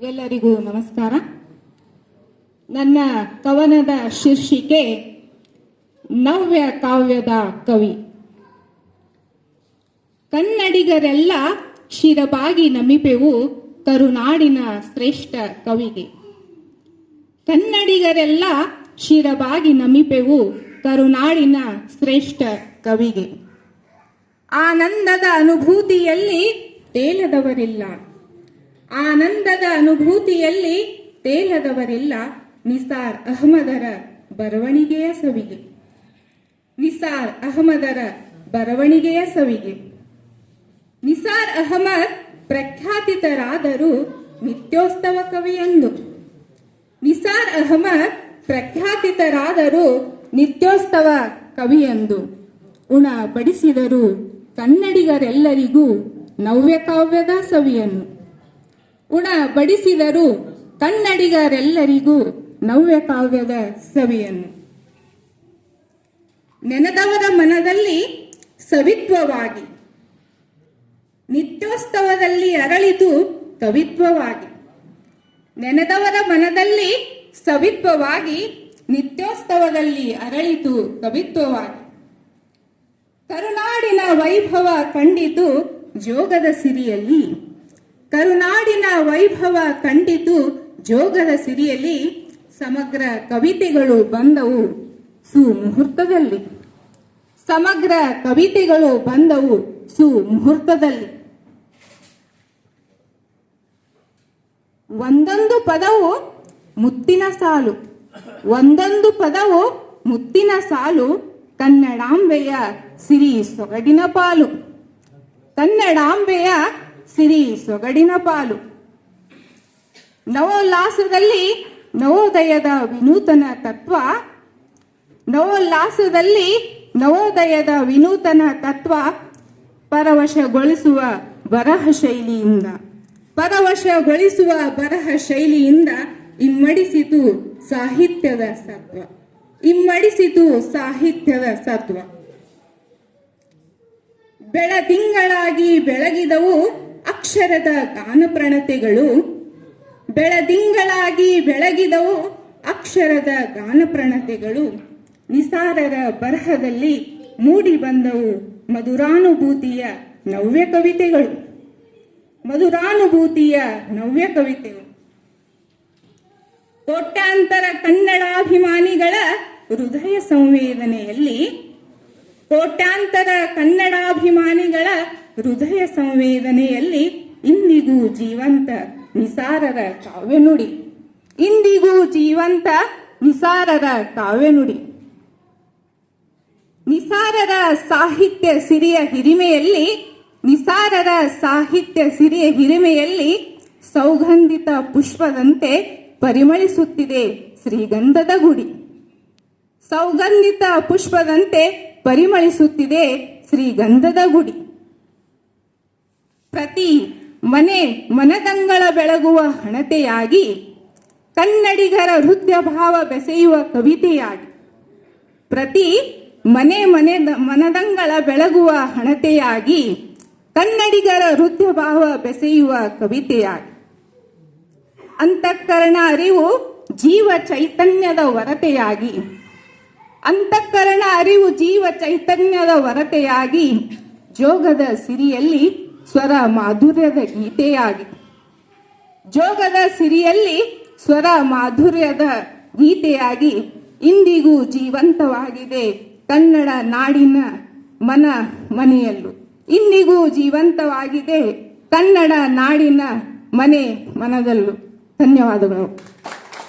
ಎಲ್ಲರಿಗೂ ನಮಸ್ಕಾರ. ನನ್ನ ಕವನದ ಶೀರ್ಷಿಕೆ ನವ್ಯ ಕಾವ್ಯದ ಕವಿ. ಕನ್ನಡಿಗರೆಲ್ಲ ಶಿರಬಾಗಿ ನಮಿಪೆವು ಕರುನಾಡಿನ ಶ್ರೇಷ್ಠ ಕವಿಗೆ. ಕನ್ನಡಿಗರೆಲ್ಲ ಶಿರಬಾಗಿ ನಮಿಪೆವು ಕರುನಾಡಿನ ಶ್ರೇಷ್ಠ ಕವಿಗೆ. ಆನಂದದ ಅನುಭೂತಿಯಲ್ಲಿ ತೇಲದವರಿಲ್ಲ, ಆನಂದದ ಅನುಭೂತಿಯಲ್ಲಿ ತೇಲದವರಿಲ್ಲ ನಿಸಾರ್ ಅಹಮದರ ಬರವಣಿಗೆಯ ಸವಿಗೆ. ನಿಸಾರ್ ಅಹಮದರ ಬರವಣಿಗೆಯ ಸವಿಗೆ. ನಿಸಾರ್ ಅಹಮದ್ ಪ್ರಖ್ಯಾತಿತರಾದರು ನಿತ್ಯೋತ್ಸವ ಕವಿಯೆಂದು. ನಿಸಾರ್ ಅಹಮದ್ ಪ್ರಖ್ಯಾತಿತರಾದರು ನಿತ್ಯೋತ್ಸವ ಕವಿಯೆಂದು. ಉಣ ಬಡಿಸಿದರು ಕನ್ನಡಿಗರೆಲ್ಲರಿಗೂ ನವ್ಯ ಕಾವ್ಯದ ಸವಿಯನ್ನು. ಉಣ ಬಡಿಸಿದರು ಕನ್ನಡಿಗರೆಲ್ಲರಿಗೂ ನವ್ಯ ಕಾವ್ಯದ ಸವಿಯನ್ನು. ನೆನೆದವರ ಮನದಲ್ಲಿ ಸವಿತ್ವವಾಗಿ ನಿತ್ಯೋತ್ಸವದಲ್ಲಿ ಅರಳಿತು ಕವಿತ್ವವಾಗಿ. ನೆನೆದವರ ಮನದಲ್ಲಿ ಸವಿತ್ವವಾಗಿ ನಿತ್ಯೋತ್ಸವದಲ್ಲಿ ಅರಳಿತು ಕವಿತ್ವವಾಗಿ. ಕರುನಾಡಿನ ವೈಭವ ಕಂಡಿತು ಜೋಗದ ಸಿರಿಯಲ್ಲಿ. ಕರುನಾಡಿನ ವೈಭವ ಕಂಡಿತು ಜೋಗದ ಸಿರಿಯಲ್ಲಿ. ಸಮಗ್ರ ಕವಿತೆಗಳು ಬಂದವು ಸುಮುಹೂರ್ತದಲ್ಲಿ. ಸಮಗ್ರ ಕವಿತೆಗಳು ಬಂದವು ಸುಮುಹೂರ್ತದಲ್ಲಿ. ಒಂದೊಂದು ಪದವು ಮುತ್ತಿನ ಸಾಲು, ಒಂದೊಂದು ಪದವು ಮುತ್ತಿನ ಸಾಲು. ಕನ್ನಡಾಂಬೆಯ ಸಿರಿ ಸೊಗಡಿನ ಪಾಲು, ಕನ್ನಡಾಂಬೆಯ ಸಿರಿ ಸೊಗಡಿನ ಪಾಲು. ನವೋಲ್ಲಾಸದಲ್ಲಿ ನವೋದಯದ ವಿನೂತನ ತತ್ವ, ನವೋಲ್ಲಾಸದಲ್ಲಿ ನವೋದಯದ ವಿನೂತನ ತತ್ವ. ಪರವಶಗೊಳಿಸುವ ಬರಹ ಶೈಲಿಯಿಂದ, ಪರವಶಗೊಳಿಸುವ ಬರಹ ಶೈಲಿಯಿಂದ ಇಮ್ಮಡಿಸಿತು ಸಾಹಿತ್ಯದ ಸತ್ವ, ಇಮ್ಮಡಿಸಿತು ಸಾಹಿತ್ಯದ ಸತ್ವ. ಬೆಳದಿಂಗಳಾಗಿ ಬೆಳಗಿದವು ಅಕ್ಷರದ ಗಾನಪ್ರಣತೆಗಳು. ಬೆಳದಿಂಗಳಾಗಿ ಬೆಳಗಿದವು ಅಕ್ಷರದ ಗಾನಪ್ರಣತೆಗಳು. ನಿಸಾರರ ಬರಹದಲ್ಲಿ ಮೂಡಿ ಬಂದವು ಮಧುರಾನುಭೂತಿಯ ನವ್ಯ ಕವಿತೆಗಳು, ಮಧುರಾನುಭೂತಿಯ ನವ್ಯ ಕವಿತೆಗಳು. ಕೋಟ್ಯಾಂತರ ಕನ್ನಡಾಭಿಮಾನಿಗಳ ಹೃದಯ ಸಂವೇದನೆಯಲ್ಲಿ, ಕೋಟ್ಯಾಂತರ ಕನ್ನಡಾಭಿಮಾನಿಗಳ ಹೃದಯ ಸಂವೇದನೆಯಲ್ಲಿ ಇಂದಿಗೂ ಜೀವಂತ ನಿಸಾರರ ಕಾವ್ಯನುಡಿ, ಇಂದಿಗೂ ಜೀವಂತ ನಿಸಾರರ ಕಾವ್ಯನುಡಿ. ನಿಸಾರರ ಸಾಹಿತ್ಯ ಸಿರಿಯ ಹಿರಿಮೆಯಲ್ಲಿ, ನಿಸಾರರ ಸಾಹಿತ್ಯ ಸಿರಿಯ ಹಿರಿಮೆಯಲ್ಲಿ ಸೌಗಂಧಿತ ಪುಷ್ಪದಂತೆ ಪರಿಮಳಿಸುತ್ತಿದೆ ಶ್ರೀಗಂಧದ ಗುಡಿ. ಸೌಗಂಧಿತ ಪುಷ್ಪದಂತೆ ಪರಿಮಳಿಸುತ್ತಿದೆ ಶ್ರೀಗಂಧದ ಗುಡಿ. ಪ್ರತಿ ಮನೆ ಮನದಂಗಳ ಬೆಳಗುವ ಹಣತೆಯಾಗಿ, ಕನ್ನಡಿಗರ ಹೃದಯ ಭಾವ ಬೆಸೆಯುವ ಕವಿತೆಯಾಗಿ. ಪ್ರತಿ ಮನೆ ಮನದಂಗಳ ಬೆಳಗುವ ಹಣತೆಯಾಗಿ, ಕನ್ನಡಿಗರ ಹೃದಯ ಭಾವ ಬೆಸೆಯುವ ಕವಿತೆಯಾಗಿ. ಅಂತಃಕರಣ ಅರಿವು ಜೀವ ಚೈತನ್ಯದ ಹೊರತೆಯಾಗಿ, ಅಂತಃಕರಣ ಅರಿವು ಜೀವ ಚೈತನ್ಯದ ಹೊರತೆಯಾಗಿ. ಜೋಗದ ಸಿರಿಯಲ್ಲಿ ಸ್ವರ ಮಾಧುರ್ಯದ ಗೀತೆಯಾಗಿ, ಜೋಗದ ಸಿರಿಯಲ್ಲಿ ಸ್ವರ ಮಾಧುರ್ಯದ ಗೀತೆಯಾಗಿ ಇಂದಿಗೂ ಜೀವಂತವಾಗಿದೆ ಕನ್ನಡ ನಾಡಿನ ಮನ ಮನೆಯಲ್ಲೂ. ಇಂದಿಗೂ ಜೀವಂತವಾಗಿದೆ ಕನ್ನಡ ನಾಡಿನ ಮನೆ ಮನದಲ್ಲೂ. ಧನ್ಯವಾದಗಳು.